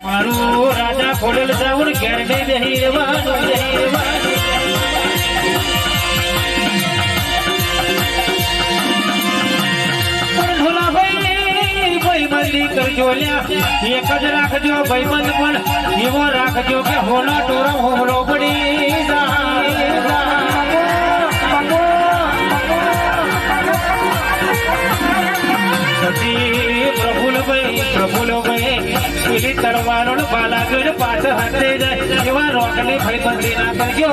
મારું રાજા ખોડેલ જાઉં ઘેર નહીં બેહી રહેવાનું કરજો એક જ રાખજો ભાઈબંધ પણ એવો રાખજો કે હોનો ટોરો હોમલો પડી પ્રફુલભાઈ પેલી તરવારો બાલા જોઈને પાછળ હાથે જાય એવા રોકની ભાઈબંધી ના કરજો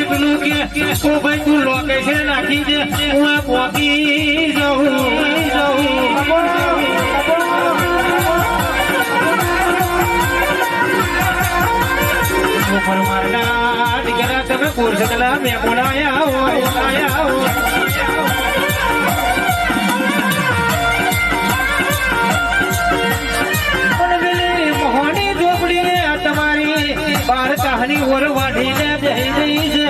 પેલું કે ભાઈ તું લોકેશન નાખી દે હું આ પહોંચી જવું મારના દીકરા તમે કોરસકલા મેં બોલાયા મોહની ઝોપડી તમારી બાર કહાની ઓર વાઢીને જઈ ગઈ છે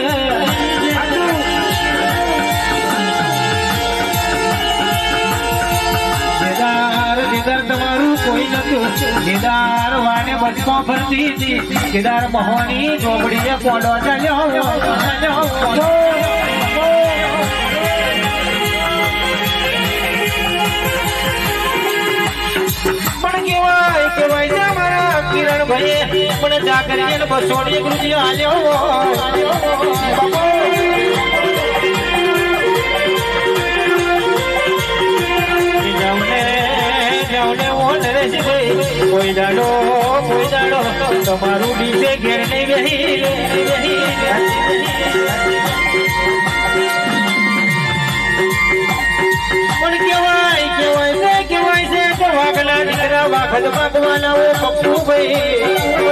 તમારું કોઈ નતું કેદાર વાને બચકો ફરતી હતી કેદાર મહોની ઝોપડીએ પોડો ચાલ્યો પણ કેવાય છે મારા કિરણ ભાઈ પણ જાગરીએ બસોડી ગુરુજી આલ્યો કોઈ દાડો તમારું ડીજે ઘેર નહીં બેહી પણ કેવાય છે કે વાઘલા દીકરા વાઘલ ભગવાન પપ્પુ ભાઈ